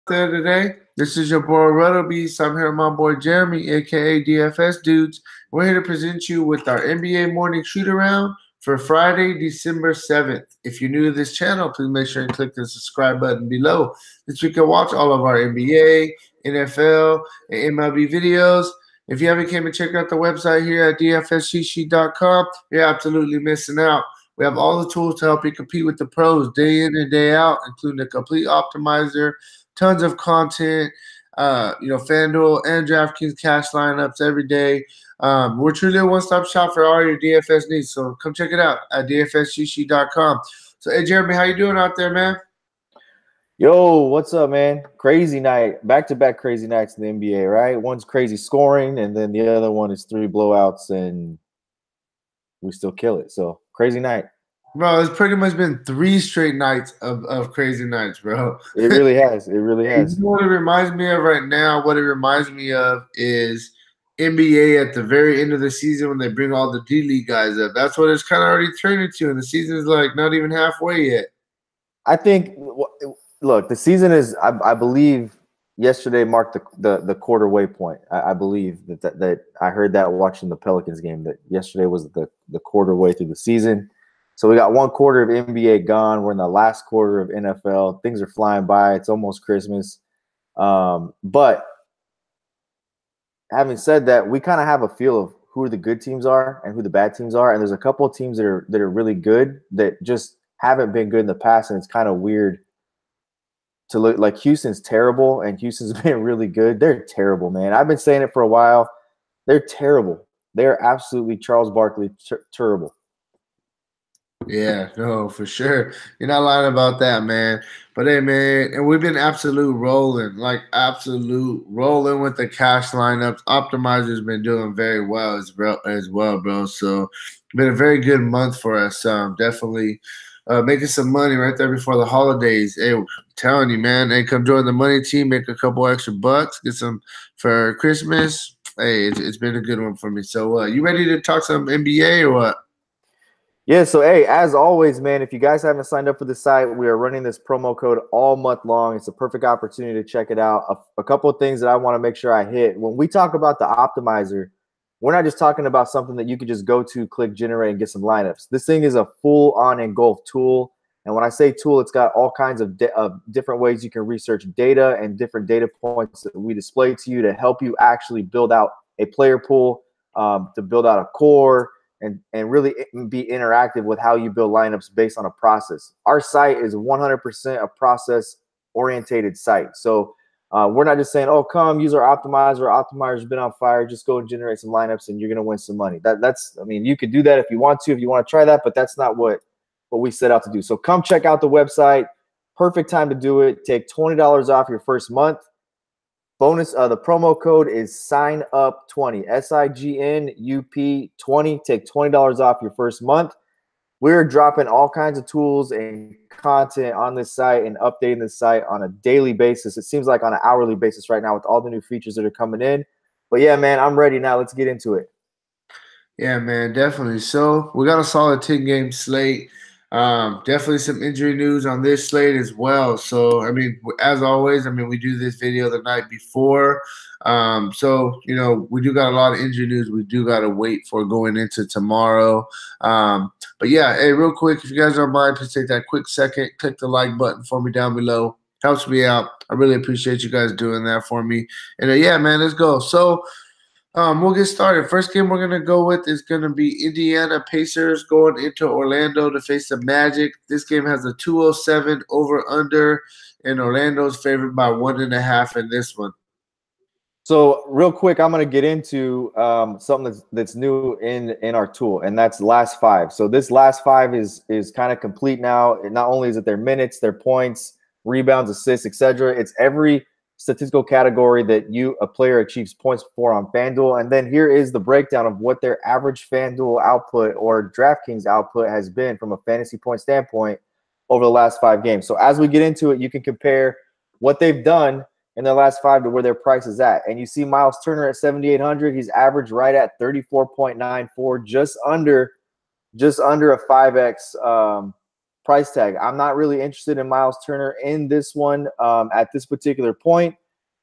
there today. This is your boy Roto Beast. I'm here with my boy Jeremy, aka DFS Dudes. We're here to present you with our NBA morning shoot around for Friday, December 7th. If you're new to this channel, please make sure and click the subscribe button below so you can watch all of our NBA, NFL, and MLB videos. If you haven't came and checked out the website here at dfscc.com, you're absolutely missing out. We have all the tools to help you compete with the pros day in and day out, including a complete optimizer, tons of content, Fanduel and Draftkings cash lineups every day. We're truly a one-stop shop for all your DFS needs, so come check it out at dfscc.com. So, hey, Jeremy, how you doing out there, man? Yo, what's up, man? Crazy night, back-to-back crazy nights in the NBA, right? One's crazy scoring, and then the other one is 3 blowouts, and we still kill it. So, crazy night. Bro, it's pretty much been 3 straight nights of crazy nights, bro. It really has. It really has. You know what it reminds me of right now? What it reminds me of is NBA at the very end of the season when they bring all the D League guys up. That's what it's kind of already turning to, and the season is like not even halfway yet. I think, look, the season is, I believe, yesterday marked the quarter waypoint. I believe that I heard that watching the Pelicans game, that yesterday was the quarter way through the season. So we got 1 quarter of NBA gone. We're in the last quarter of NFL. Things are flying by. It's almost Christmas. But having said that, we kind of have a feel of who the good teams are and who the bad teams are. And there's a couple of teams that are really good that just haven't been good in the past. And it's kind of weird to look like Houston's terrible and Houston's been really good. They're terrible, man. I've been saying it for a while. They're terrible. They're absolutely Charles Barkley terrible. Yeah, no, for sure. You're not lying about that, man. But hey, man, and we've been absolute rolling with the cash lineups. Optimizer's been doing very well as well, bro. So been a very good month for us. Definitely making some money right there before the holidays. Hey, I'm telling you, man. Hey, come join the money team, make a couple extra bucks, get some for Christmas. Hey, it's been a good one for me. So, you ready to talk some NBA or what? Yeah, so hey, as always, man, if you guys haven't signed up for the site, we are running this promo code all month long. It's a perfect opportunity to check it out. A couple of things that I want to make sure I hit. When we talk about the optimizer, we're not just talking about something that you could just go to, click generate, and get some lineups. This thing is a full-on engulf tool. And when I say tool, it's got all kinds of different ways you can research data and different data points that we display to you to help you actually build out a player pool, to build out a core, and really be interactive with how you build lineups based on a process. Our site is 100% a process-orientated site. So we're not just saying, oh, come use our optimizer. Our optimizer's been on fire. Just go and generate some lineups, and you're going to win some money. I mean, you could do that if you want to try that, but that's not what we set out to do. So come check out the website. Perfect time to do it. Take $20 off your first month. Bonus, the promo code is SIGNUP20, SIGNUP 20. Take $20 off your first month. We're dropping all kinds of tools and content on this site and updating the site on a daily basis. It seems like on an hourly basis right now with all the new features that are coming in. But yeah, man, I'm ready now. Let's get into it. Yeah, man, definitely. So we got a solid 10-game slate. Definitely some injury news on this slate as well. So, I mean, as always, we do this video the night before. So, we do got a lot of injury news. We do got to wait for going into tomorrow. But yeah, hey, real quick, if you guys don't mind, please take that quick second, click the like button for me down below. Helps me out. I really appreciate you guys doing that for me. And yeah, man, let's go. So, we'll get started. First game we're going to go with is going to be Indiana Pacers going into Orlando to face the Magic. This game has a 207 over-under, and Orlando's favored by 1.5 in this one. So real quick, I'm going to get into something that's new in our tool, and that's last 5. So this last 5 is kind of complete now. Not only is it their minutes, their points, rebounds, assists, etc. It's every statistical category that a player achieves points for on FanDuel. And then here is the breakdown of what their average FanDuel output or DraftKings output has been from a fantasy point standpoint over the last 5 games. So as we get into it, you can compare what they've done in their last 5 to where their price is at. And you see Miles Turner at 7,800. He's averaged right at 34.94, just under a 5x price tag. I'm not really interested in Miles Turner in this one at this particular point.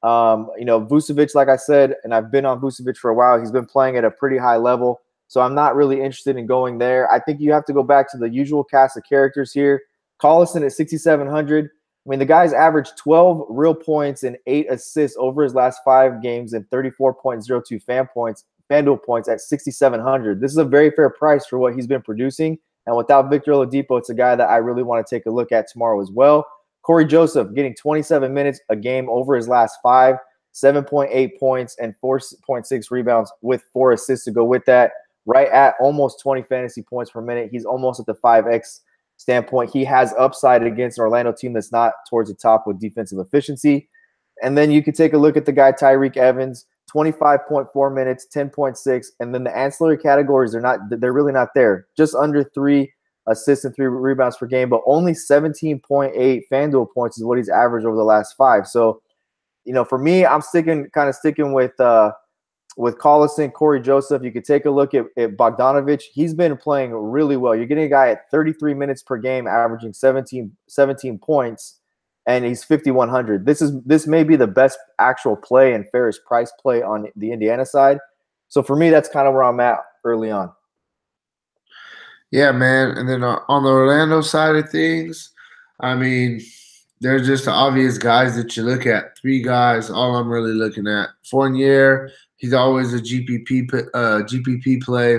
Vucevic, like I said, and I've been on Vucevic for a while, he's been playing at a pretty high level. So I'm not really interested in going there. I think you have to go back to the usual cast of characters here. Collison at 6,700. I mean, the guy's averaged 12 real points and 8 assists over his last 5 games and 34.02 Fanduel points at 6,700. This is a very fair price for what he's been producing. And without Victor Oladipo, it's a guy that I really want to take a look at tomorrow as well. Corey Joseph getting 27 minutes a game over his last 5, 7.8 points and 4.6 rebounds with 4 assists to go with that. Right at almost 20 fantasy points per minute. He's almost at the 5X standpoint. He has upside against an Orlando team that's not towards the top with defensive efficiency. And then you can take a look at the guy Tyreke Evans, 25.4 minutes, 10.6, and then the ancillary categories they're really not there. Just under 3 assists and 3 rebounds per game, but only 17.8 Fanduel points is what he's averaged over the last 5. So, for me, I'm sticking with Collison, Corey Joseph. You could take a look at Bogdanovich. He's been playing really well. You're getting a guy at 33 minutes per game, averaging 17 points, and he's 5,100. This may be the best actual play and fairest price play on the Indiana side. So for me, that's kind of where I'm at early on. Yeah, man. And then on the Orlando side of things, I mean, there's just the obvious guys that you look at. 3 guys, all I'm really looking at. Fournier, he's always a GPP play.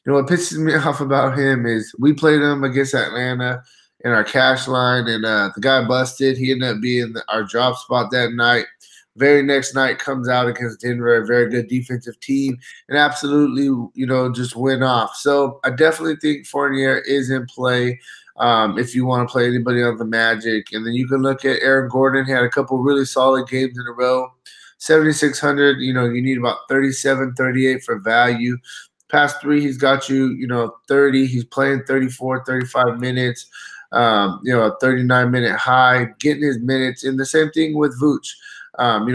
What pisses me off about him is we played him against Atlanta in our cash line, and the guy busted. He ended up being our drop spot that night. Very next night comes out against Denver, a very good defensive team, and absolutely, just went off. So I definitely think Fournier is in play if you want to play anybody on the Magic. And then you can look at Aaron Gordon. He had a couple really solid games in a row. 7,600, you need about 37, 38 for value. Past 3, he's got you, 30. He's playing 34, 35 minutes, a 39-minute high, getting his minutes. And the same thing with Vooch.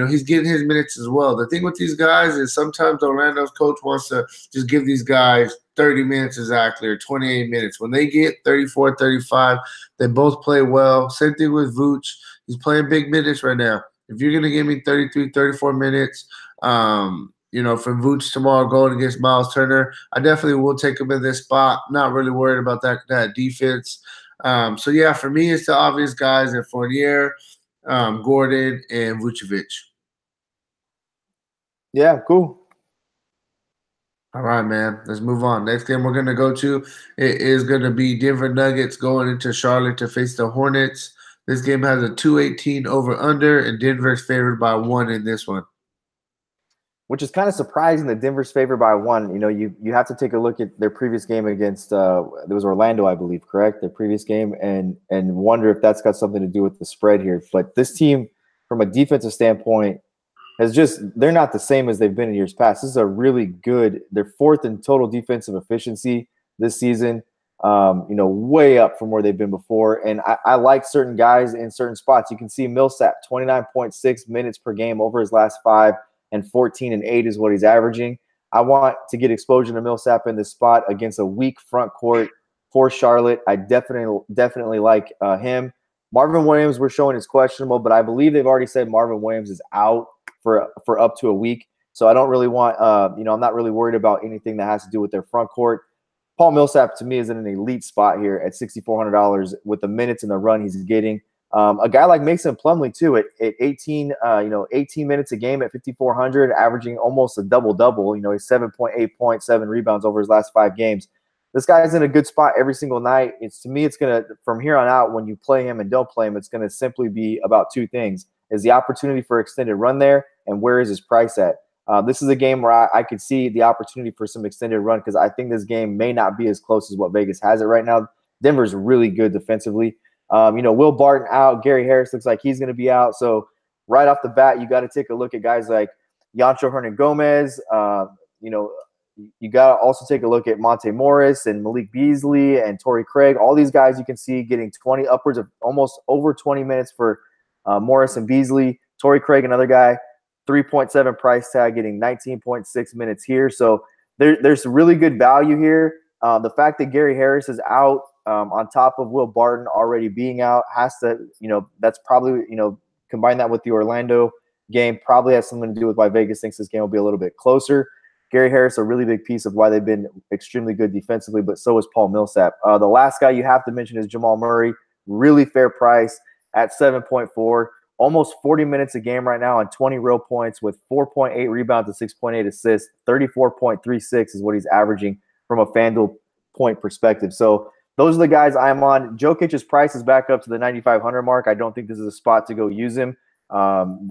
He's getting his minutes as well. The thing with these guys is sometimes Orlando's coach wants to just give these guys 30 minutes exactly or 28 minutes. When they get 34, 35, they both play well. Same thing with Vooch. He's playing big minutes right now. If you're going to give me 33, 34 minutes, from Vooch tomorrow going against Miles Turner, I definitely will take him in this spot. Not really worried about that defense. So, yeah, for me, it's the obvious guys at Fournier, Gordon, and Vucevic. Yeah, cool. All right, man. Let's move on. Next game we're going to go to is going to be Denver Nuggets going into Charlotte to face the Hornets. This game has a 218 over-under, and Denver's favored by 1 in this one. Which is kind of surprising that Denver's favored by 1. You have to take a look at their previous game against there was Orlando, I believe, correct? Their previous game, and wonder if that's got something to do with the spread here. But this team, from a defensive standpoint, they're not the same as they've been in years past. This is a really good. They're 4th in total defensive efficiency this season. Way up from where they've been before. And I like certain guys in certain spots. You can see Millsap, 29.6 minutes per game over his last 5, and 14 and 8 is what he's averaging. I want to get exposure to Millsap in this spot against a weak front court for Charlotte. I definitely like him. Marvin Williams, we're showing is questionable, but I believe they've already said Marvin Williams is out for up to a week. So I don't really want, I'm not really worried about anything that has to do with their front court. Paul Millsap, to me, is in an elite spot here at $6,400 with the minutes and the run he's getting. A guy like Mason Plumlee, too, at 18 minutes a game at 5,400, averaging almost a double-double. He's 7.8 points, 7 rebounds over his last 5 games. This guy's in a good spot every single night. To me, it's going to, from here on out, when you play him and don't play him, it's going to simply be about 2 things. Is the opportunity for extended run there, and where is his price at? This is a game where I could see the opportunity for some extended run because I think this game may not be as close as what Vegas has it right now. Denver's really good defensively. Will Barton out. Gary Harris looks like he's going to be out. So right off the bat, you got to take a look at guys like Yancho Hernangomez. You got to also take a look at Monte Morris and Malik Beasley and Torrey Craig. All these guys you can see getting upwards of almost over 20 minutes for Morris and Beasley. Torrey Craig, another guy, 3.7 price tag, getting 19.6 minutes here. So there's really good value here. The fact that Gary Harris is out, on top of Will Barton already being out, has to, that's probably, combine that with the Orlando game, probably has something to do with why Vegas thinks this game will be a little bit closer. Gary Harris, a really big piece of why they've been extremely good defensively, but so is Paul Millsap. The last guy you have to mention is Jamal Murray. Really fair price at 7.4. Almost 40 minutes a game right now on 20 real points with 4.8 rebounds and 6.8 assists. 34.36 is what he's averaging from a FanDuel point perspective. So those are the guys I'm on. Jokic's price is back up to the 9,500 mark. I don't think this is a spot to go use him.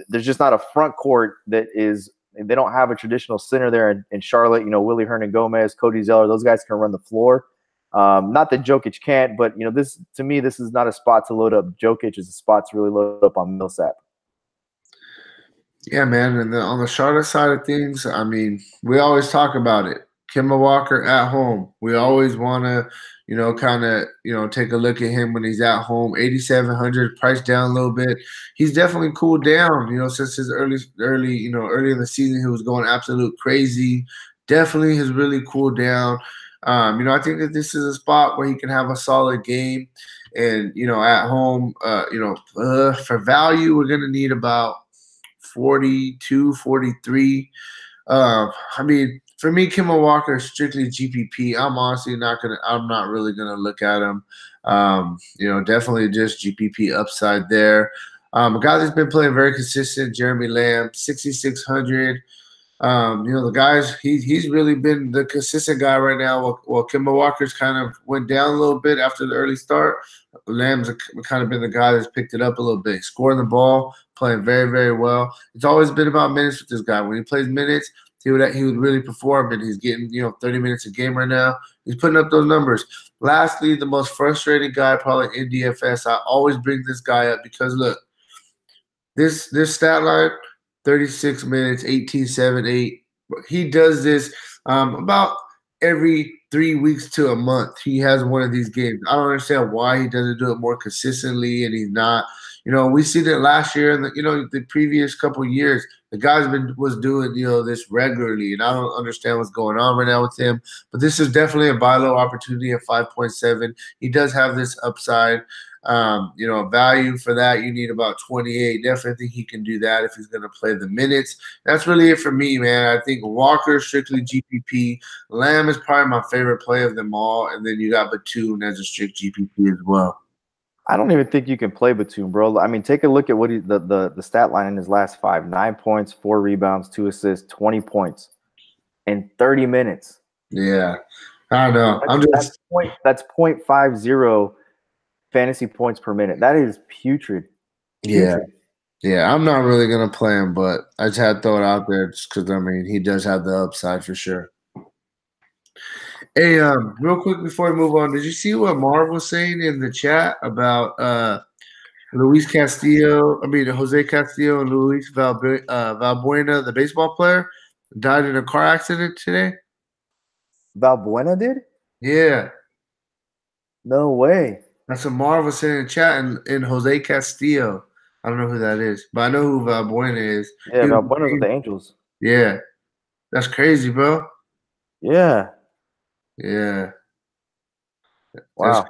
There's just not a front court that is – they don't have a traditional center there in Charlotte. Willie Hernan-Gomez, Cody Zeller, those guys can run the floor. Not that Jokic can't, but this, to me, this is not a spot to load up Jokic. It's a spot to really load up on Millsap. Yeah, man. And on the Charlotte side of things, I mean, we always talk about it. Kemba Walker at home. We always want to, take a look at him when he's at home. 8,700, price down a little bit. He's definitely cooled down, since his early in the season, he was going absolute crazy. Definitely has really cooled down. I think that this is a spot where he can have a solid game. And, at home, for value, we're going to need about 42, 43. For me, Kemba Walker is strictly GPP. I'm not really gonna look at him. Definitely just GPP upside there. A guy that's been playing very consistent, Jeremy Lamb, 6,600. The guys, he's really been the consistent guy right now. While Kemba Walker's kind of went down a little bit after the early start, Lamb's kind of been the guy that's picked it up a little bit, scoring the ball, playing very, very well. It's always been about minutes with this guy. When he plays minutes, he would really perform, and he's getting 30 minutes a game right now. He's putting up those numbers. Lastly, the most frustrating guy probably in DFS. I always bring this guy up because look, this stat line, 36 minutes, 18, 7, 8. He does this about every 3 weeks to a month. He has one of these games. I don't understand why he doesn't do it more consistently, and he's not. We seen it last year and the previous couple of years. The guy's was doing this regularly, and I don't understand what's going on right now with him. But this is definitely a buy low opportunity at 5.7. He does have this upside. Value for that, you need about 28. Definitely think he can do that if he's going to play the minutes. That's really it for me, man. I think Walker, strictly GPP. Lamb is probably my favorite play of them all. And then you got Batum as a strict GPP as well. I don't even think you can play Batum, bro. I mean, take a look at what the stat line in his last 5. 9 points, 4 rebounds, 2 assists, 20 points in 30 minutes. Yeah, I know. That's 0.50 fantasy points per minute. That is putrid. Yeah. Yeah, I'm not really going to play him, but I just had to throw it out there just because, he does have the upside for sure. Hey, real quick before we move on, did you see what Marv was saying in the chat about Jose Castillo and Luis Valbuena, the baseball player, died in a car accident today? Valbuena did? Yeah. No way. That's what Marv was saying in the chat, and Jose Castillo. I don't know who that is, but I know who Valbuena is. Yeah, Valbuena's with the Angels. Yeah. That's crazy, bro. Yeah. Yeah. Wow.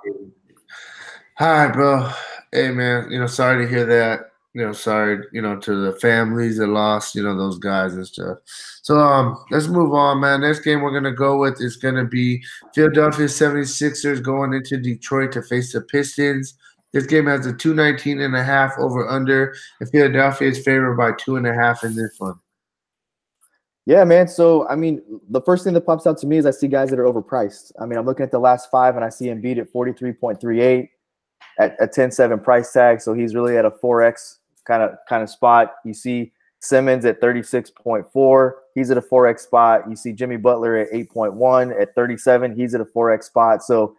All right, bro. Hey, man, sorry to hear that. Sorry, to the families that lost, those guys and stuff. So, let's move on, man. Next game we're going to go with is going to be Philadelphia 76ers going into Detroit to face the Pistons. This game has a 219.5 over under, and Philadelphia is favored by 2.5 in this one. Yeah, man. So, the first thing that pops out to me is I see guys that are overpriced. I'm looking at the last 5, and I see Embiid at 43.38 at a 10.7 price tag. So he's really at a 4X kind of spot. You see Simmons at 36.4. He's at a 4X spot. You see Jimmy Butler at 8.1 at 37. He's at a 4X spot. So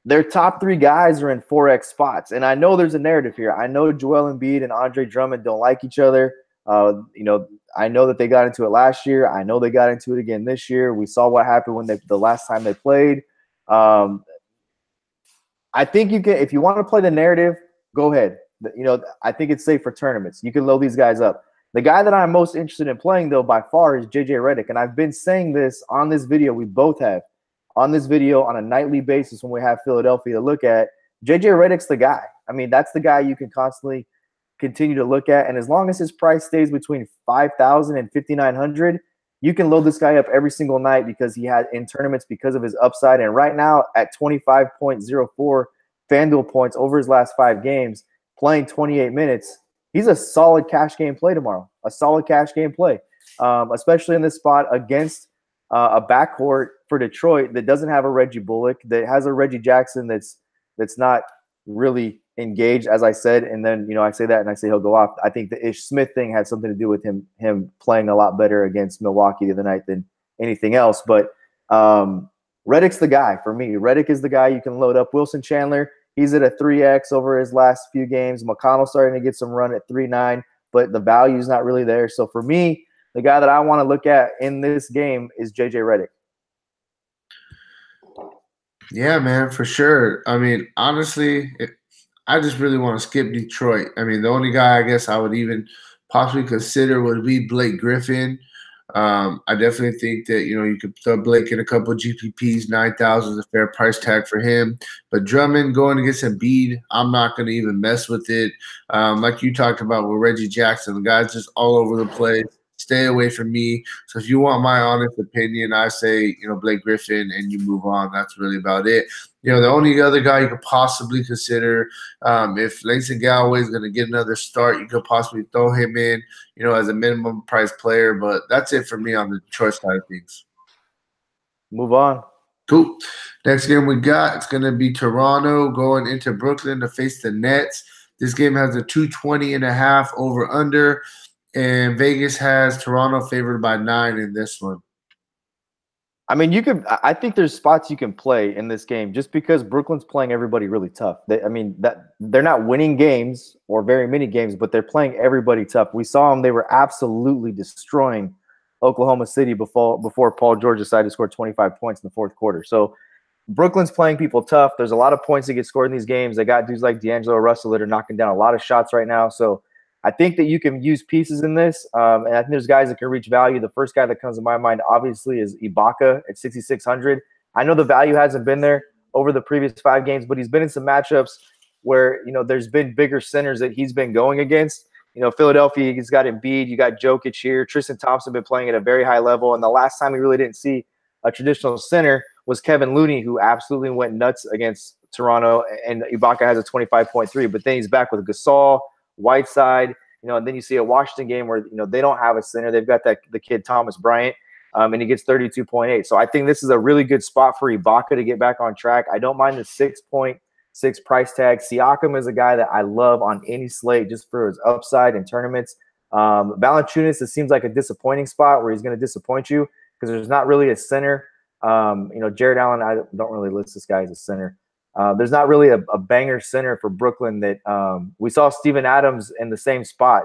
their top 3 guys are in 4X spots. And I know there's a narrative here. I know Joel Embiid and Andre Drummond don't like each other. I know that they got into it last year. I know they got into it again this year. We saw what happened when the last time they played. I think you can, if you want to play the narrative, go ahead. I think it's safe for tournaments. You can load these guys up. The guy that I'm most interested in playing, though, by far is JJ Redick. And I've been saying this on this video. We both have. on this video on a nightly basis when we have Philadelphia to look at, JJ Redick's the guy. I mean, that's the guy you can constantly continue to look at. And as long as his price stays between 5,000 and 5,900, you can load this guy up every single night because he had in tournaments because of his upside. And right now at 25.04 Fanduel points over his last 5 games, playing 28 minutes, he's a solid cash game play tomorrow. A solid cash game play, especially in this spot against a backcourt for Detroit that doesn't have a Reggie Bullock, that has a Reggie Jackson that's not really engaged, as I said. And then, I say that and I say he'll go off. I think the Ish Smith thing had something to do with him playing a lot better against Milwaukee the other night than anything else. But Redick's the guy for me. Redick is the guy you can load up. Wilson Chandler, he's at a 3X over his last few games. McConnell's starting to get some run at 3.9, but the value is not really there. So for me, the guy that I want to look at in this game is JJ Redick. Yeah, man, for sure. I mean, honestly, I just really want to skip Detroit. I mean, the only guy I guess I would even possibly consider would be Blake Griffin. I definitely think that, you could throw Blake in a couple of GPPs. 9,000 is a fair price tag for him. But Drummond going against Embiid, I'm not going to even mess with it. Like you talked about with Reggie Jackson, the guy's just all over the place. Stay away from me. So if you want my honest opinion, I say, Blake Griffin, and you move on. That's really about it. The only other guy you could possibly consider, if Langston Galloway is going to get another start, you could possibly throw him in, as a minimum price player. But that's it for me on the Detroit side of things. Move on. Cool. Next game we got, it's going to be Toronto going into Brooklyn to face the Nets. This game has a 220.5 over-under. And Vegas has Toronto favored by 9 in this one. I mean, I think there's spots you can play in this game just because Brooklyn's playing everybody really tough. They're not winning games or very many games, but they're playing everybody tough. We saw them; they were absolutely destroying Oklahoma City before Paul George decided to score 25 points in the fourth quarter. So Brooklyn's playing people tough. There's a lot of points that get scored in these games. They got dudes like D'Angelo Russell that are knocking down a lot of shots right now. So I think that you can use pieces in this, and I think there's guys that can reach value. The first guy that comes to my mind, obviously, is Ibaka at 6,600. I know the value hasn't been there over the previous 5 games, but he's been in some matchups where, there's been bigger centers that he's been going against. Philadelphia, he's got Embiid, you got Jokic here. Tristan Thompson been playing at a very high level, and the last time we really didn't see a traditional center was Kevin Looney, who absolutely went nuts against Toronto, and Ibaka has a 25.3, but then he's back with Gasol, Whiteside, and then you see a Washington game where, they don't have a center. They've got the kid Thomas Bryant, and he gets 32.8. So I think this is a really good spot for Ibaka to get back on track. I don't mind the 6.6 price tag. Siakam is a guy that I love on any slate just for his upside in tournaments. Valanciunas, it seems like a disappointing spot where he's going to disappoint you because there's not really a center. Jared Allen, I don't really list this guy as a center. There's not really a banger center for Brooklyn that we saw Steven Adams in the same spot.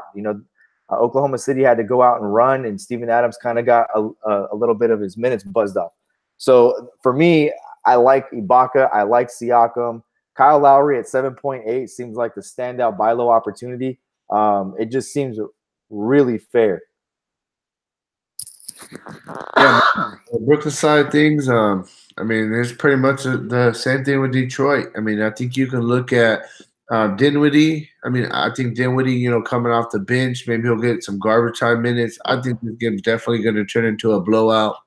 Oklahoma City had to go out and run, and Steven Adams kind of got a little bit of his minutes buzzed off. So for me, I like Ibaka. I like Siakam. Kyle Lowry at 7.8 seems like the standout buy low opportunity. It just seems really fair. Yeah, the Brooklyn side of things, it's pretty much the same thing with Detroit. I think you can look at Dinwiddie. I think Dinwiddie, coming off the bench, maybe he'll get some garbage time minutes. I think this game's definitely going to turn into a blowout.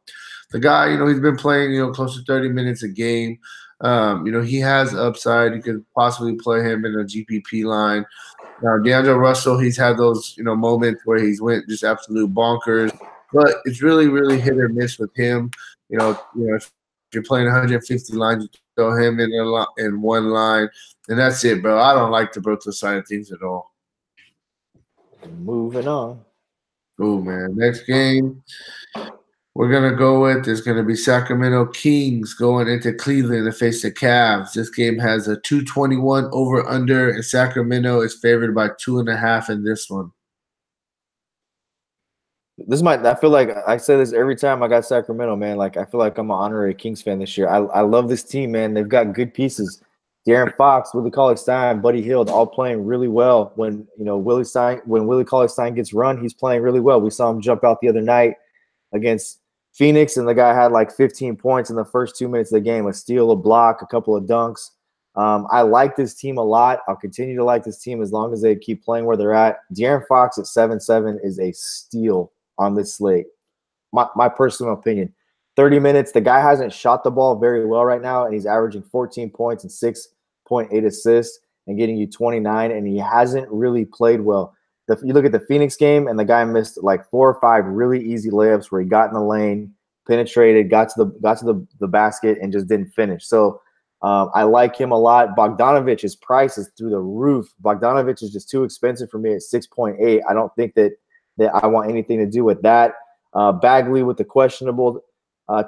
The guy, he's been playing, close to 30 minutes a game. He has upside. You could possibly play him in a GPP line. Now, D'Angelo Russell, he's had those, moments where he's went just absolute bonkers. But it's really, really hit or miss with him. If you're playing 150 lines, you throw him in one line, and that's it, bro. I don't like the Brooklyn side of things at all. Moving on. Oh, man. Next game we're going to go with is going to be Sacramento Kings going into Cleveland to face the Cavs. This game has a 221 over-under, and Sacramento is favored by 2.5 in this one. I feel like I say this every time I got Sacramento, man. Like, I feel like I'm an honorary Kings fan this year. I love this team, man. They've got good pieces. De'Aaron Fox, Willie Cauley-Stein, Buddy Hield, all playing really well. When Willie Cauley-Stein gets run, he's playing really well. We saw him jump out the other night against Phoenix, and the guy had like 15 points in the first 2 minutes of the game, a steal, a block, a couple of dunks. I like this team a lot. I'll continue to like this team as long as they keep playing where they're at. De'Aaron Fox at 7-7 is a steal on this slate. My personal opinion. 30 minutes. The guy hasn't shot the ball very well right now, and he's averaging 14 points and 6.8 assists and getting you 29, and he hasn't really played well. You look at the Phoenix game, and the guy missed like 4 or 5 really easy layups where he got in the lane, penetrated, got to the basket, and just didn't finish. So I like him a lot. Bogdanovic's price is through the roof. Bogdanovich is just too expensive for me at 6.8. I don't think that I want anything to do with that. Bagley with the questionable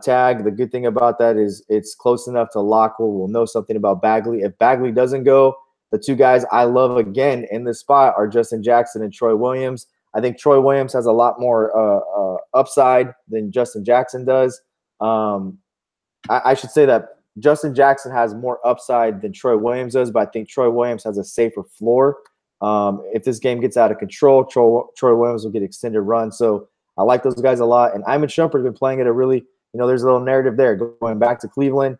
tag. The good thing about that is it's close enough to lock where we'll know something about Bagley. If Bagley doesn't go, the two guys I love again in this spot are Justin Jackson and Troy Williams. I think Troy Williams has a lot more upside than Justin Jackson does. I should say that Justin Jackson has more upside than Troy Williams does, but I think Troy Williams has a safer floor. If this game gets out of control, Troy Williams will get extended run. So I like those guys a lot. And Iman Shumpert's been playing at a really, there's a little narrative there going back to Cleveland.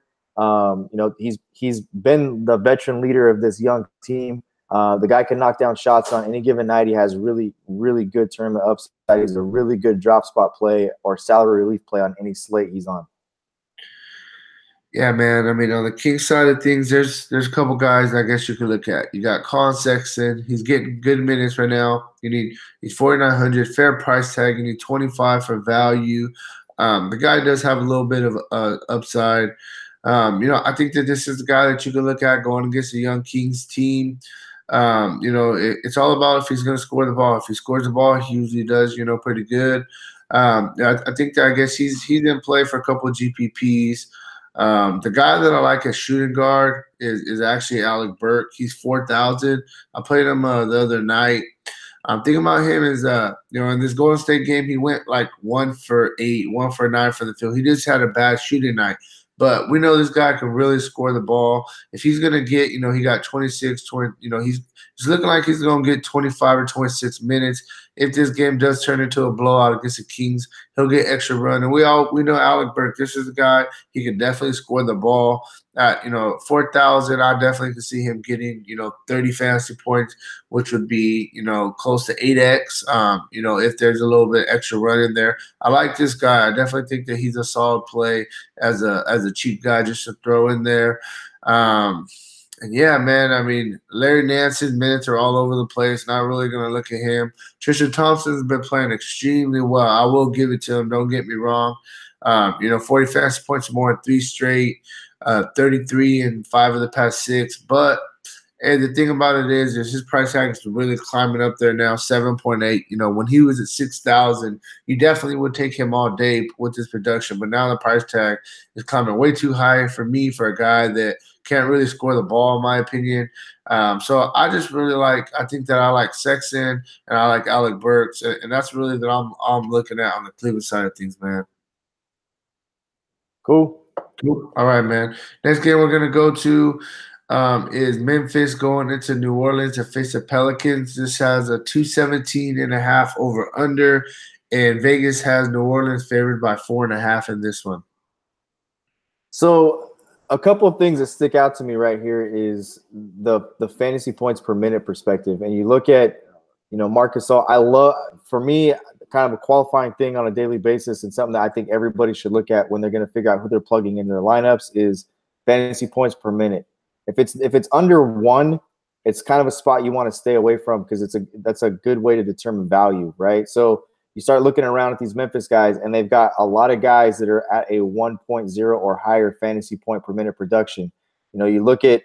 He's been the veteran leader of this young team. The guy can knock down shots on any given night. He has really, really good tournament upside. He's a really good drop spot play or salary relief play on any slate he's on. Yeah, man. I mean, on the Kings side of things, there's a couple guys I guess you could look at. You got Colin Sexton. He's getting good minutes right now. He's 4,900, fair price tag. You need 25 for value. The guy does have a little bit of upside. I think that this is the guy that you can look at going against a young Kings team. It's all about if he's going to score the ball. If he scores the ball, he usually does, pretty good. I think that I guess he's in play for a couple of GPPs. The guy that I like as shooting guard is actually Alec Burke. He's 4,000. I played him the other night. I'm thinking about him as in this Golden State game, he went like 1 for 8, 1 for 9 for the field. He just had a bad shooting night. But we know this guy can really score the ball. If he's going to get, he got 26, 20, he's looking like he's going to get 25 or 26 minutes. If this game does turn into a blowout against the Kings, he'll get extra run. And we know Alec Burke. This is a guy, he can definitely score the ball. At 4,000, I definitely can see him getting 30 fantasy points, which would be close to 8x. If there's a little bit extra run in there, I like this guy. I definitely think that he's a solid play as a cheap guy just to throw in there. And yeah, man, I mean, Larry Nance's minutes are all over the place. Not really going to look at him. Tristan Thompson's been playing extremely well. I will give it to him. Don't get me wrong. 40 fantasy points or more in 3 straight, 33 in 5 of the past 6. But the thing about it is his price tag is really climbing up there now, 7.8. When he was at 6,000, you definitely would take him all day with his production. But now the price tag is climbing way too high for me for a guy that can't really score the ball, in my opinion. So I just really I think that I like Sexton and I like Alec Burks, and that's really that I'm looking at on the Cleveland side of things, man. Cool. All right, man. Next game we're going to go to is Memphis going into New Orleans to face the Pelicans. This has a 217.5 over under, and Vegas has New Orleans favored by 4.5 in this one. So a couple of things that stick out to me right here is the fantasy points per minute perspective. And you look at, Marc Gasol, for me, kind of a qualifying thing on a daily basis and something that I think everybody should look at when they're going to figure out who they're plugging into their lineups is fantasy points per minute. If it's under 1, it's kind of a spot you want to stay away from because that's a good way to determine value, right? So you start looking around at these Memphis guys, and they've got a lot of guys that are at a 1.0 or higher fantasy point per minute production. You look at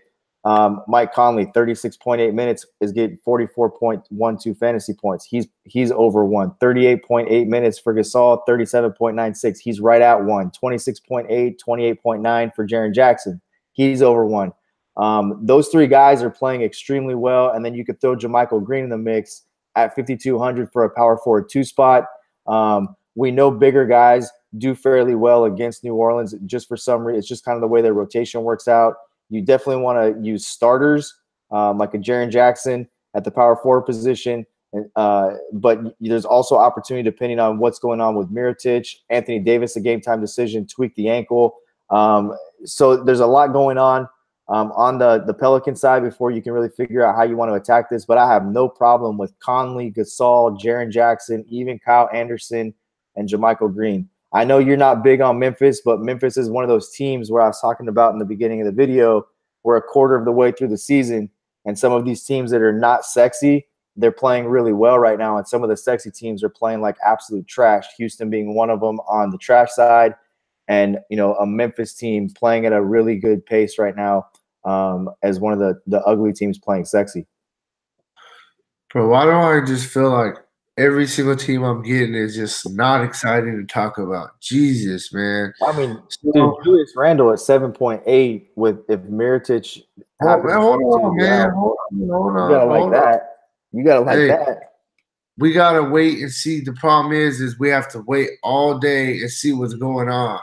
Mike Conley, 36.8 minutes, is getting 44.12 fantasy points. He's over 1. 38.8 minutes for Gasol, 37.96. He's right at 1. 26.8, 28.9 for Jaren Jackson. He's over 1. Those 3 guys are playing extremely well, and then you could throw JaMychal Green in the mix at 5,200 for a power forward 2 spot. We know bigger guys do fairly well against New Orleans just for some reason. It's just kind of the way their rotation works out. You definitely want to use starters like a Jaren Jackson at the power forward position But there's also opportunity depending on what's going on with Mirotic. Anthony Davis, a game time decision, tweaked the ankle. So there's a lot going on the Pelican side before you can really figure out how you want to attack this. But I have no problem with Conley, Gasol, Jaren Jackson, even Kyle Anderson, and JaMychal Green. I know you're not big on Memphis, but Memphis is one of those teams where I was talking about in the beginning of the video, we're a quarter of the way through the season, and some of these teams that are not sexy, they're playing really well right now, and some of the sexy teams are playing like absolute trash, Houston being one of them on the trash side, and a Memphis team playing at a really good pace right now as one of the ugly teams playing sexy. Bro, why do I just feel like every single team I'm getting is just not exciting to talk about? Jesus, man. I mean, dude, Julius Randle at 7.8 with if Mirotic happens to hold on, man. out, Hold on. You gotta like that. You gotta like that. We gotta wait and see. The problem is we have to wait all day and see what's going on.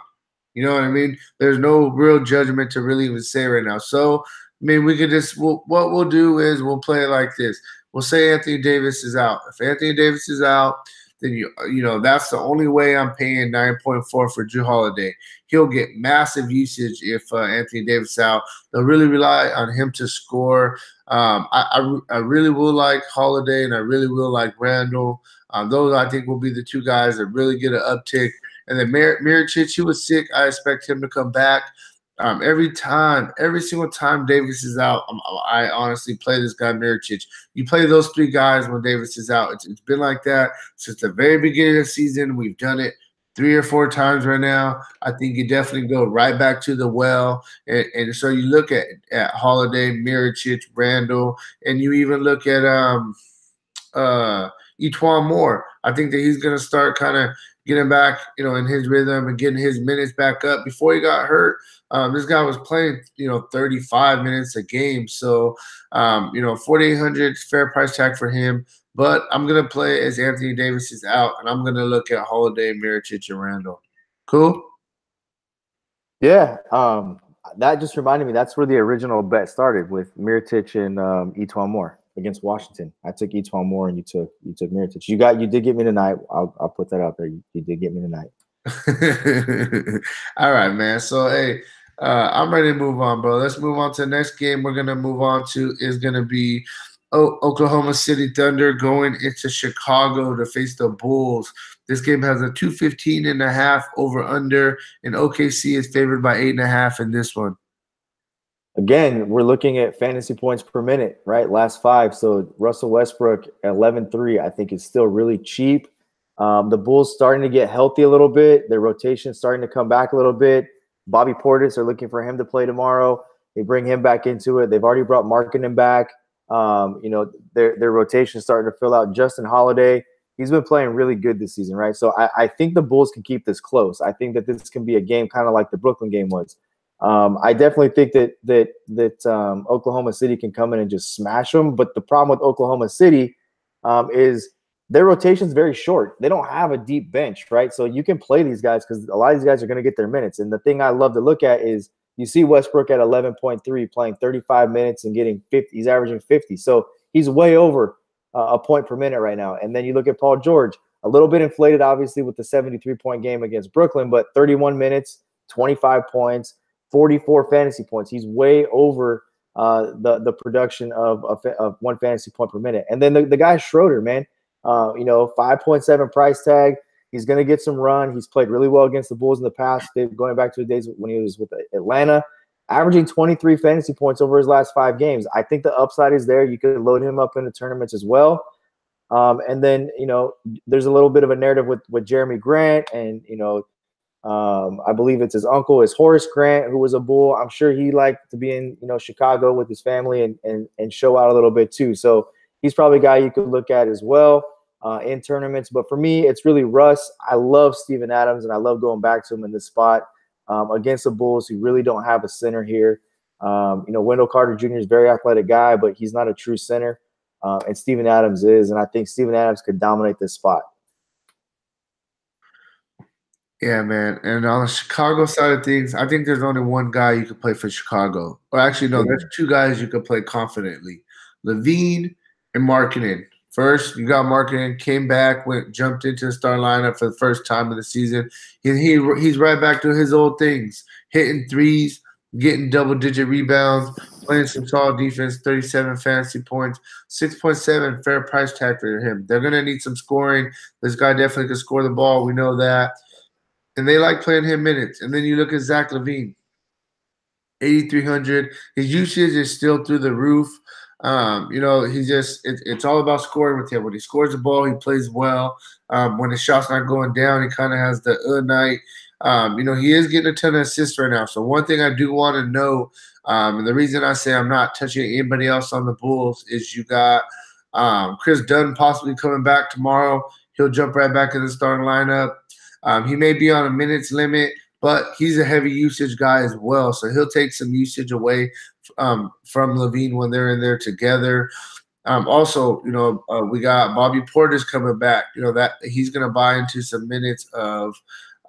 You know what I mean? There's no real judgment to really even say right now. So, I mean, we could just what we'll do is we'll play it like this. We'll say Anthony Davis is out. If Anthony Davis is out, then you know that's the only way I'm paying 9.4 for Jrue Holiday. He'll get massive usage if Anthony Davis is out. They'll really rely on him to score. I really will like Holiday, and I really will like Randall. Those I think will be the two guys that really get an uptick. And then Mirotic, he was sick. I expect him to come back. Every single time Davis is out, I honestly play this guy Mirotic. You play those three guys when Davis is out. It's been like that since the very beginning of the season. We've done it 3 or 4 times right now. I think you definitely go right back to the well. And so you look at Holiday, Mirotic, Randall, and you even look at Etuan Moore. I think that he's going to start kind of getting back, in his rhythm and getting his minutes back up. Before he got hurt, this guy was playing, 35 minutes a game. So, 4,800 fair price tag for him. But I'm going to play as Anthony Davis is out, and I'm going to look at Holiday, Mirotic, and Randall. Cool? Yeah. That just reminded me, that's where the original bet started, with Mirotic and Etuan Moore against Washington. I took Etuan Moore and you took Mirotic. You did get me tonight. I'll put that out there. You did get me tonight. All right, man. So hey, I'm ready to move on, bro. Let's move on to the next game. We're gonna move on to is gonna be Oklahoma City Thunder going into Chicago to face the Bulls. This game has a 215.5 over under, and OKC is favored by 8.5 in this one. Again, we're looking at fantasy points per minute, right? Last 5. So Russell Westbrook at 11.3, I think is still really cheap. The Bulls starting to get healthy a little bit. Their rotation starting to come back a little bit. Bobby Portis are looking for him to play tomorrow. They bring him back into it. They've already brought Markkanen back. Their rotation starting to fill out. Justin Holiday, he's been playing really good this season, right? So I think the Bulls can keep this close. I think that this can be a game kind of like the Brooklyn game was. I definitely think that Oklahoma City can come in and just smash them. But the problem with Oklahoma City is their rotation is very short. They don't have a deep bench, right? So you can play these guys because a lot of these guys are going to get their minutes. And the thing I love to look at is you see Westbrook at 11.3 playing 35 minutes and getting 50. He's averaging 50. So he's way over a point per minute right now. And then you look at Paul George, a little bit inflated, obviously, with the 73-point game against Brooklyn, but 31 minutes, 25 points. 44 fantasy points. He's way over the production of one fantasy point per minute. And then the guy Schroeder, man, 5.7 price tag. He's going to get some run. He's played really well against the Bulls in the past. Going back to the days when he was with Atlanta, averaging 23 fantasy points over his last 5 games. I think the upside is there. You could load him up into tournaments as well. And then, there's a little bit of a narrative with Jeremy Grant and, I believe it's his uncle, is Horace Grant, who was a Bull. I'm sure he liked to be in, Chicago with his family and show out a little bit too. So he's probably a guy you could look at as well in tournaments. But for me, it's really Russ. I love Steven Adams, and I love going back to him in this spot against the Bulls, who really don't have a center here. Wendell Carter Jr. is a very athletic guy, but he's not a true center. And Steven Adams is, and I think Steven Adams could dominate this spot. Yeah, man. And on the Chicago side of things, I think there's only one guy you could play for Chicago. Or actually, no, there's 2 guys you could play confidently. Levine and Markkanen First, you got Markin, came back, jumped into the starting lineup for the first time of the season. He's right back to his old things, hitting threes, getting double-digit rebounds, playing some solid defense, 37 fantasy points, 6.7 fair price tag for him. They're going to need some scoring. This guy definitely can score the ball. We know that. And they like playing him minutes. And then you look at Zach LaVine, 8,300. His usage is still through the roof. It's all about scoring with him. When he scores the ball, he plays well. When his shot's not going down, he kind of has the night. He is getting a ton of assists right now. So one thing I do want to know, and the reason I say I'm not touching anybody else on the Bulls is you got Chris Dunn possibly coming back tomorrow. He'll jump right back in the starting lineup. He may be on a minutes limit, but he's a heavy usage guy as well. So he'll take some usage away from LaVine when they're in there together. We got Bobby Portis coming back. That he's going to buy into some minutes of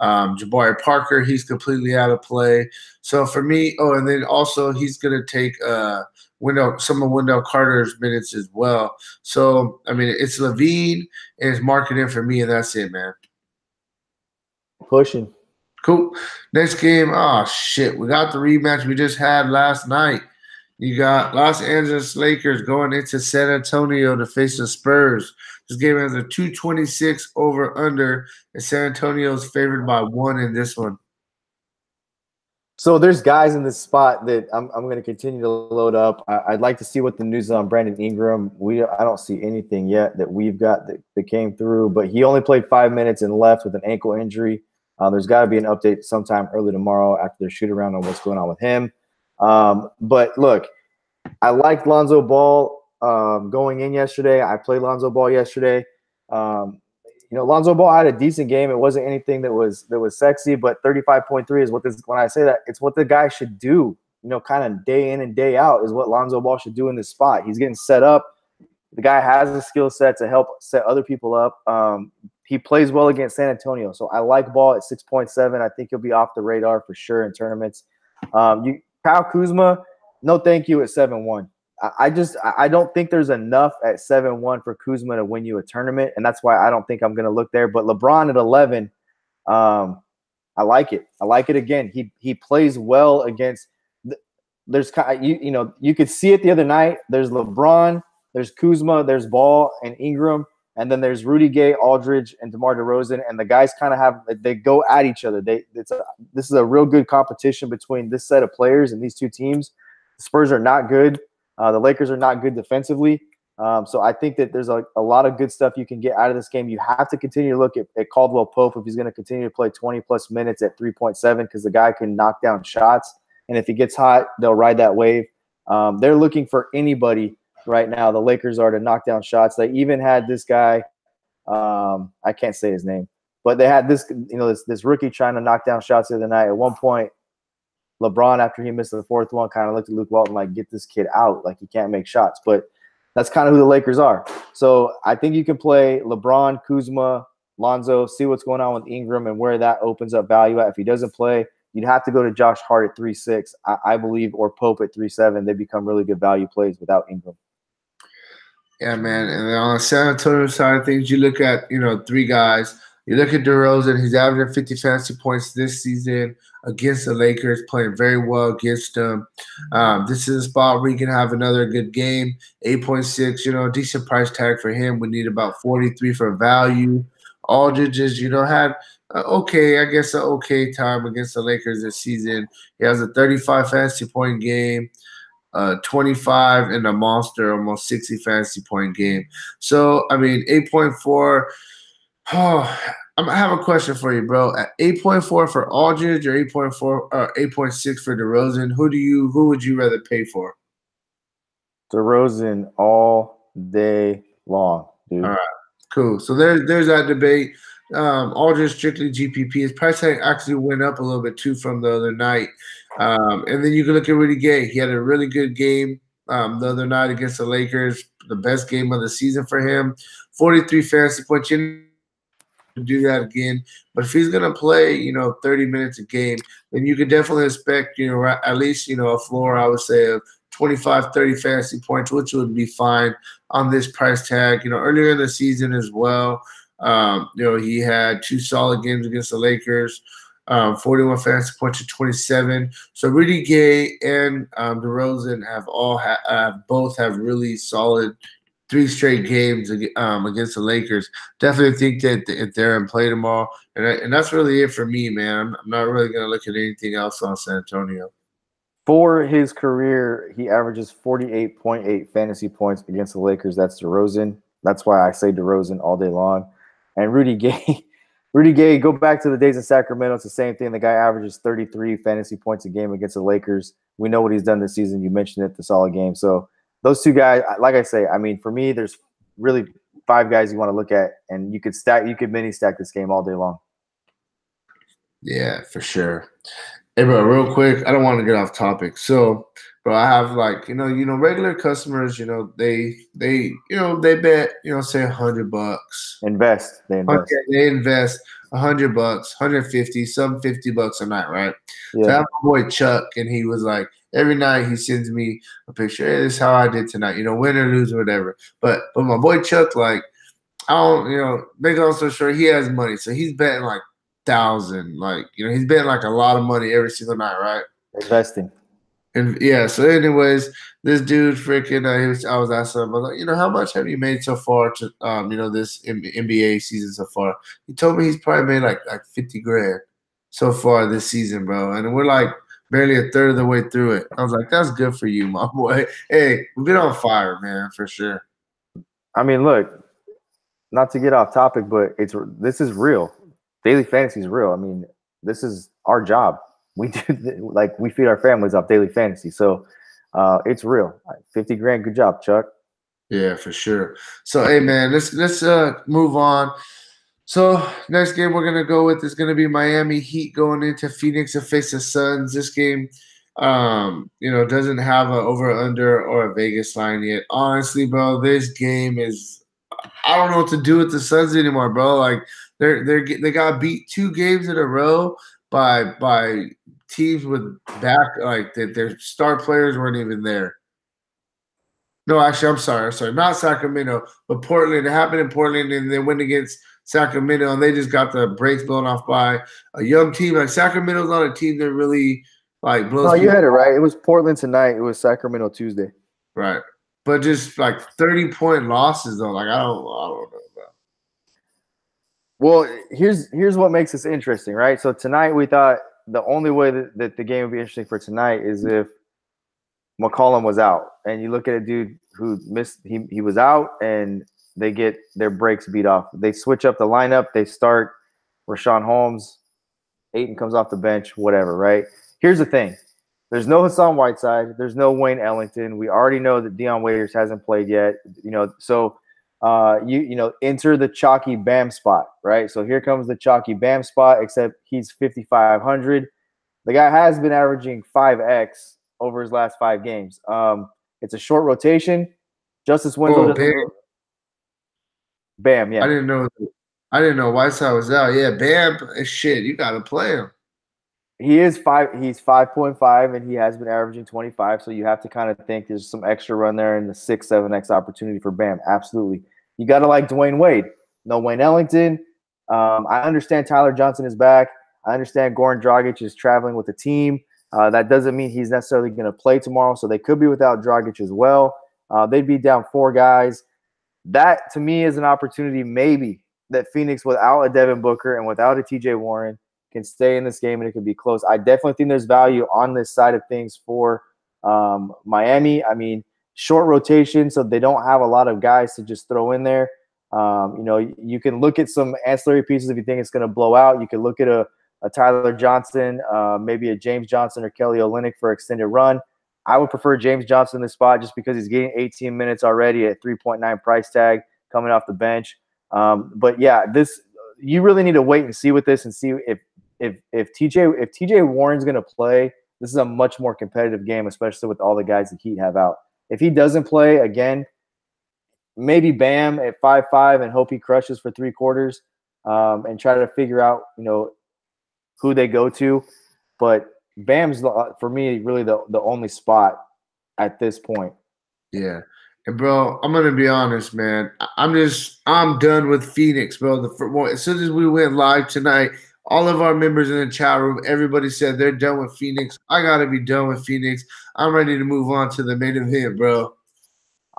Jabari Parker. He's completely out of play. So for me, and then also he's going to take some of Wendell Carter's minutes as well. So, I mean, it's LaVine and it's marketing for me, and that's it, man. Pushing. Cool. Next game. Oh, shit. We got the rematch we just had last night. You got Los Angeles Lakers going into San Antonio to face the Spurs. This game has a 226 over-under, and San Antonio's favored by 1 in this one. So there's guys in this spot that I'm going to continue to load up. I'd like to see what the news is on Brandon Ingram. I don't see anything yet that we've got that came through, but he only played 5 minutes and left with an ankle injury. There's got to be an update sometime early tomorrow after their shoot around on what's going on with him. But look, I liked Lonzo Ball going in yesterday. I played Lonzo Ball yesterday. Lonzo Ball had a decent game. It wasn't anything that was sexy, but 35.3 is when I say that, it's what the guy should do, kind of day in and day out is what Lonzo Ball should do in this spot. He's getting set up. The guy has the skill set to help set other people up. He plays well against San Antonio. So I like Ball at 6.7. I think he'll be off the radar for sure in tournaments. Kyle Kuzma, no thank you at 7-1. I don't think there's enough at 7-1 for Kuzma to win you a tournament, and that's why I don't think I'm going to look there. But LeBron at 11, I like it. I like it again. He plays well against. There's you could see it the other night. There's LeBron, there's Kuzma, there's Ball and Ingram, and then there's Rudy Gay, Aldridge, and DeMar DeRozan, and the guys kind of they go at each other. This is a real good competition between this set of players and these two teams. The Spurs are not good. The Lakers are not good defensively. So I think that there's a lot of good stuff you can get out of this game. You have to continue to look at Caldwell Pope if he's going to continue to play 20-plus minutes at 3.7 because the guy can knock down shots. And if he gets hot, they'll ride that wave. They're looking for anybody right now. The Lakers are to knock down shots. They even had this guy I can't say his name. But they had this rookie trying to knock down shots the other night. At one point, LeBron, after he missed the fourth one, kind of looked at Luke Walton like, get this kid out. Like, he can't make shots. But that's kind of who the Lakers are. So I think you can play LeBron, Kuzma, Lonzo, see what's going on with Ingram and where that opens up value at. If he doesn't play, you'd have to go to Josh Hart at 3.6, I believe, or Pope at 3.7. They become really good value plays without Ingram. Yeah, man. And then on the San Antonio side of things, you look at, three guys. You look at DeRozan, he's averaging 50 fantasy points this season against the Lakers, playing very well against them. This is a spot where he can have another good game, 8.6, decent price tag for him. We need about 43 for value. Aldridge is, had an okay time against the Lakers this season. He has a 35 fantasy point game. 25 and a monster, almost 60 fantasy point game. So, 8.4. Oh, I have a question for you, bro. At 8.4 for Aldridge or 8.4 or 8.6 for DeRozan, who would you rather pay for? DeRozan all day long, dude. All right, cool. So there's that debate. Aldridge strictly GPP. His price tag actually went up a little bit too from the other night. And then you can look at Rudy Gay. He had a really good game the other night against the Lakers, the best game of the season for him. 43 fantasy points. To do that again, but if he's gonna play, 30 minutes a game, then you could definitely expect, at least, a floor, I would say, of 25, 30 fantasy points, which would be fine on this price tag. Earlier in the season as well, he had 2 solid games against the Lakers. 41 fantasy points to 27. So Rudy Gay and DeRozan both have really solid 3 straight games against the Lakers. Definitely think that if they're in play tomorrow, and that's really it for me, man. I'm not really gonna look at anything else on San Antonio. For his career, he averages 48.8 fantasy points against the Lakers. That's DeRozan. That's why I say DeRozan all day long. And Rudy Gay, Rudy Gay, go back to the days in Sacramento. It's the same thing. The guy averages 33 fantasy points a game against the Lakers. We know what he's done this season. You mentioned it, the solid game. So those 2 guys, like I say, I mean, for me, there's really 5 guys you want to look at, and you could mini stack this game all day long. Yeah, for sure. Hey, bro, real quick, I don't want to get off topic. So, bro, I have regular customers, they bet, say $100. Invest. They invest. Okay, they invest $100, 150, some $50 a night, right? Yeah. So I have my boy Chuck, and he was like, every night he sends me a picture. Hey, this is how I did tonight, win or lose or whatever. But my boy Chuck, like, I don't, make long story short, he has money, so he's betting like 1,000, like he's betting like a lot of money every single night, right? Investing. And yeah, so anyways, this dude freaking I was asking him, I was like, how much have you made so far to this NBA season so far? He told me he's probably made like 50 grand so far this season, bro. And we're like barely a third of the way through it. I was like, that's good for you, my boy. Hey, we've been on fire, man, for sure. I mean, look, not to get off topic, but this is real. Daily fantasy is real. I mean, this is our job. We do we feed our families off daily fantasy, so it's real. 50 grand, good job, Chuck. Yeah, for sure. So, hey, man, let's move on. So, next game we're gonna go with is gonna be Miami Heat going into Phoenix to face the Suns. This game, doesn't have an over under or a Vegas line yet. Honestly, bro, this game is. I don't know what to do with the Suns anymore, bro. Like they got beat 2 games in a row by teams with their star players weren't even there. No, actually, I'm sorry, not Sacramento, but Portland. It happened in Portland, and they went against Sacramento, and they just got the brakes blown off by a young team. Like Sacramento's not a team that really blows. No, you had it right. It was Portland tonight. It was Sacramento Tuesday. Right. But just 30-point losses though, I don't know about. Well, here's what makes this interesting, right? So tonight we thought the only way that the game would be interesting for tonight is if McCollum was out. And you look at a dude who missed he was out and they get their breaks beat off. They switch up the lineup, they start Rashawn Holmes, Ayton comes off the bench, whatever, right? Here's the thing. There's no Hassan Whiteside. There's no Wayne Ellington. We already know that Dion Waiters hasn't played yet. So enter the chalky Bam spot, right? So here comes the chalky Bam spot, except he's 5,500. The guy has been averaging 5x over his last 5 games. It's a short rotation. Justice Winslow. Bam, yeah. I didn't know Whiteside was out. Yeah, Bam, shit, you got to play him. He's 5.5, and he has been averaging 25. So you have to kind of think there's some extra run there in the 6, 7x opportunity for Bam. Absolutely. You got to like Dwayne Wade. No Wayne Ellington. I understand Tyler Johnson is back. I understand Goran Dragic is traveling with the team. That doesn't mean he's necessarily going to play tomorrow. So they could be without Dragic as well. They'd be down 4 guys. That, to me, is an opportunity maybe that Phoenix, without a Devin Booker and without a TJ Warren, can stay in this game and it could be close. I definitely think there's value on this side of things for Miami. I mean, short rotation, so they don't have a lot of guys to just throw in there. You can look at some ancillary pieces if you think it's going to blow out. You can look at a Tyler Johnson, maybe a James Johnson or Kelly Olynyk for extended run. I would prefer James Johnson in this spot just because he's getting 18 minutes already at 3.9 price tag coming off the bench. But yeah, you really need to wait and see with this and see if TJ Warren's going to play. This is a much more competitive game, especially with all the guys the Heat have out. If he doesn't play again, maybe Bam at 5.5 and hope he crushes for 3 quarters and try to figure out who they go to. But Bam's, for me, really the only spot at this point. Yeah. And bro, I'm gonna be honest, man. I'm done with Phoenix, bro. As soon as we went live tonight, all of our members in the chat room, everybody said they're done with Phoenix. I gotta be done with Phoenix. I'm ready to move on to the main event, bro.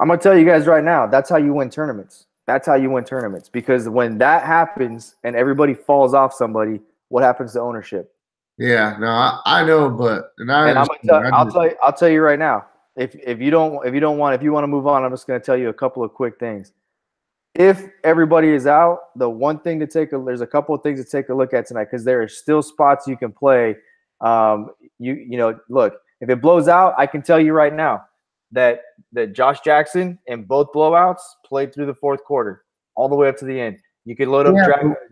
I'm gonna tell you guys right now, that's how you win tournaments. That's how you win tournaments. Because when that happens and everybody falls off somebody, what happens to ownership? Yeah, no, I know, but And I'll tell you right now. If you want to move on, I'm just gonna tell you a couple of quick things. If everybody is out, there's a couple of things to take a look at tonight because there are still spots you can play. Look, if it blows out, I can tell you right now that Josh Jackson in both blowouts played through the fourth quarter all the way up to the end. You could load up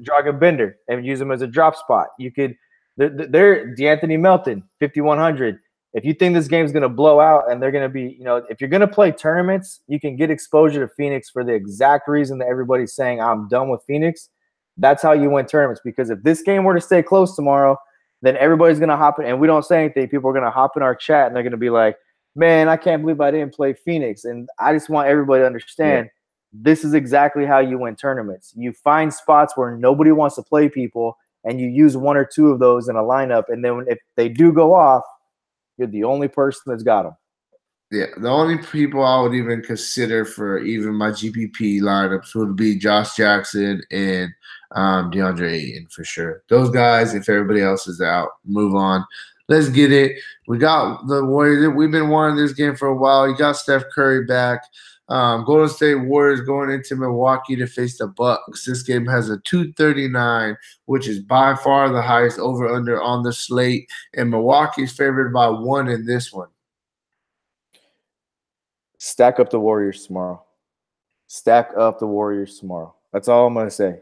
Dragan Bender and use him as a drop spot. You could DeAnthony Melton 5100. If you think this game's going to blow out and they're going to be, if you're going to play tournaments, you can get exposure to Phoenix for the exact reason that everybody's saying I'm done with Phoenix. That's how you win tournaments, because if this game were to stay close tomorrow, then everybody's going to hop in, and we don't say anything. People are going to hop in our chat and they're going to be like, man, I can't believe I didn't play Phoenix. And I just want everybody to understand this is exactly how you win tournaments. You find spots where nobody wants to play people and you use one or two of those in a lineup. And then if they do go off, you're the only person that's got them. Yeah, the only people I would even consider for even my GPP lineups would be Josh Jackson and DeAndre Ayton for sure. Those guys, if everybody else is out, move on. Let's get it. We got the Warriors. We've been wanting this game for a while. You got Steph Curry back. Golden State Warriors going into Milwaukee to face the Bucks. This game has a 239, which is by far the highest over-under on the slate, and Milwaukee's favored by 1 in this one. Stack up the Warriors tomorrow. Stack up the Warriors tomorrow. That's all I'm going to say.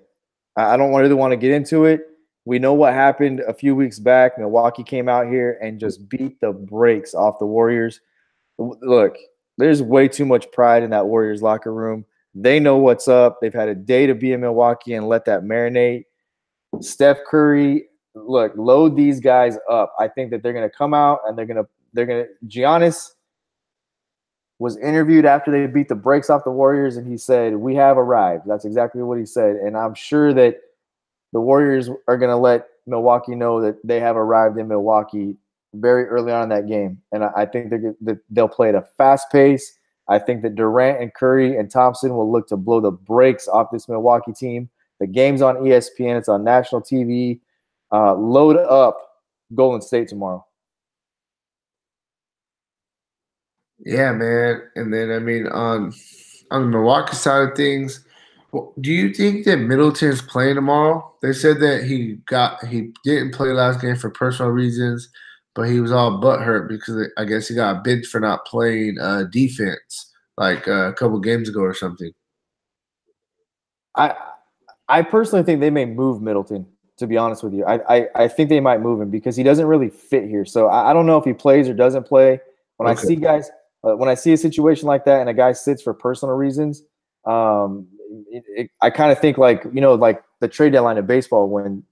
I don't really want to get into it. We know what happened a few weeks back. Milwaukee came out here and just beat the brakes off the Warriors. Look, there's way too much pride in that Warriors locker room. They know what's up. They've had a day to be in Milwaukee and let that marinate. Steph Curry, look, load these guys up. I think that they're going to come out and they're going to Giannis was interviewed after they beat the brakes off the Warriors, and he said, "We have arrived." That's exactly what he said. And I'm sure that the Warriors are going to let Milwaukee know that they have arrived in Milwaukee very early on in that game. And I think they'll play at a fast pace. I think that Durant and Curry and Thompson will look to blow the brakes off this Milwaukee team. The game's on ESPN. It's on national TV. Load up Golden State tomorrow. Yeah, man. And then, I mean, on the Milwaukee side of things, do you think that Middleton's playing tomorrow? They said that he didn't play last game for personal reasons, but he was all butthurt because I guess he got benched for not playing defense like a couple games ago or something. I personally think they may move Middleton, to be honest with you. I think they might move him because he doesn't really fit here. So I don't know if he plays or doesn't play. When I see guys – when I see a situation like that and a guy sits for personal reasons, I kind of think like the trade deadline of baseball when,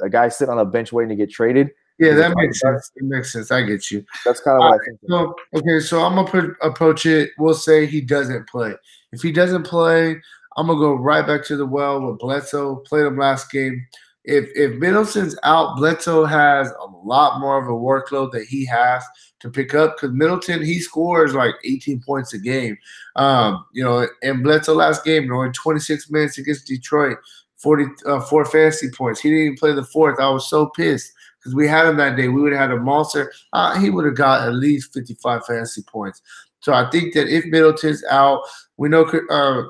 a guy's sitting on a bench waiting to get traded. Yeah, that makes sense. It makes sense. I get you. That's kind of what I think. So I'm going to approach it. We'll say he doesn't play. If he doesn't play, I'm going to go right back to the well with Bledsoe. Played him last game. If Middleton's out, Bledsoe has a lot more of a workload that he has to pick up because Middleton, he scores like 18 points a game. And Bledsoe last game, in 26 minutes against Detroit, 44 fantasy points. He didn't even play the fourth. I was so pissed because we had him that day. We would have had a monster. He would have got at least 55 fantasy points. So I think that if Middleton's out, we know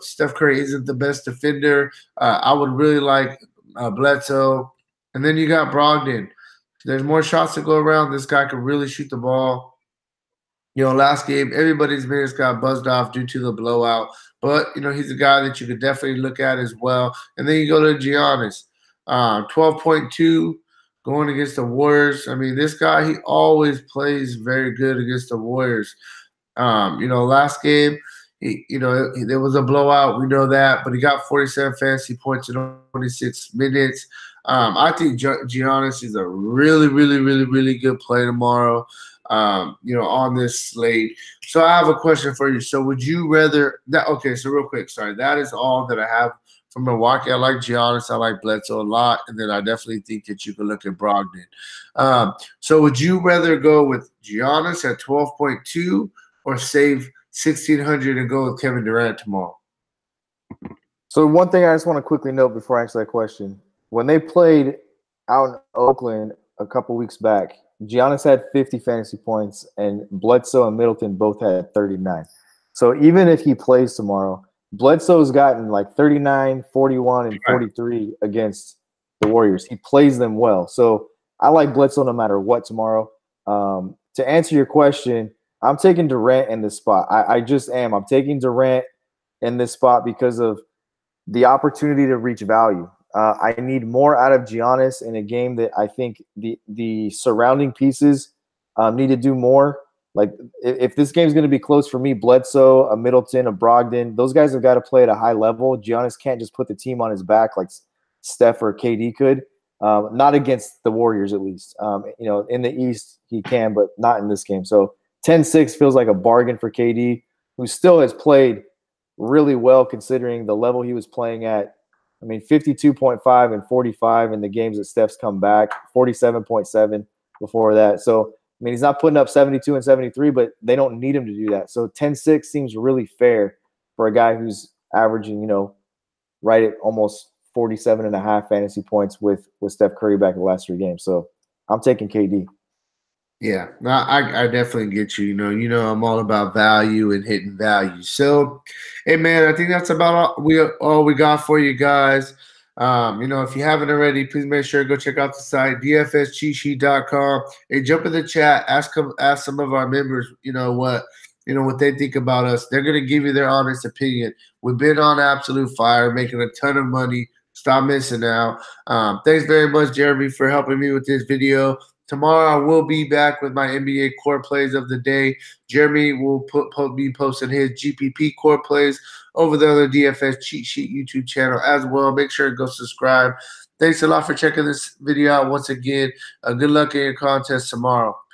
Steph Curry isn't the best defender. I would really like Bledsoe. And then you got Brogdon. There's more shots to go around. This guy can really shoot the ball. Last game, everybody's minutes got buzzed off due to the blowout. But, he's a guy that you could definitely look at as well. And then you go to Giannis. 12.2 going against the Warriors. I mean, this guy, he always plays very good against the Warriors. Last game, there was a blowout. We know that. But he got 47 fantasy points in 26 minutes. I think Giannis is a really, really, really, really good play tomorrow. on this slate. So I have a question for you. So would you rather that? Okay, so real quick, sorry, that is all that I have for Milwaukee. I like Giannis, I like Bledsoe a lot, and then I definitely think that you can look at Brogdon. So would you rather go with Giannis at 12.2 or save 1,600 and go with Kevin Durant tomorrow? So one thing I just want to quickly note before I answer that question: when they played out in Oakland a couple weeks back, Giannis had 50 fantasy points, and Bledsoe and Middleton both had 39. So even if he plays tomorrow, Bledsoe's gotten like 39, 41, and 43 against the Warriors. He plays them well. So I like Bledsoe no matter what tomorrow. To answer your question, I'm taking Durant in this spot. I just am. I'm taking Durant in this spot because of the opportunity to reach value. I need more out of Giannis in a game that I think the surrounding pieces need to do more. Like if this game's going to be close for me, Bledsoe, a Middleton, a Brogdon, those guys have got to play at a high level. Giannis can't just put the team on his back like Steph or KD could. Not against the Warriors, at least. In the East he can, but not in this game. So 10-6 feels like a bargain for KD, who still has played really well considering the level he was playing at. I mean, 52.5 and 45 in the games that Steph's come back, 47.7 before that. So, I mean, he's not putting up 72 and 73, but they don't need him to do that. So 10-6 seems really fair for a guy who's averaging, right at almost 47.5 fantasy points with Steph Curry back in the last 3 games. So I'm taking KD. Yeah, no, I definitely get you. I'm all about value and hitting value. So, hey man, I think that's about all we got for you guys. If you haven't already, please make sure to go check out the site dfscheatsheet.com. Hey, jump in the chat, ask some of our members, what they think about us. They're gonna give you their honest opinion. We've been on absolute fire, making a ton of money. Stop missing out. Thanks very much, Jeremy, for helping me with this video. Tomorrow I will be back with my NBA core plays of the day. Jeremy will be posting his GPP core plays over there on the DFS Cheat Sheet YouTube channel as well. Make sure to go subscribe. Thanks a lot for checking this video out once again. Good luck in your contest tomorrow. Peace.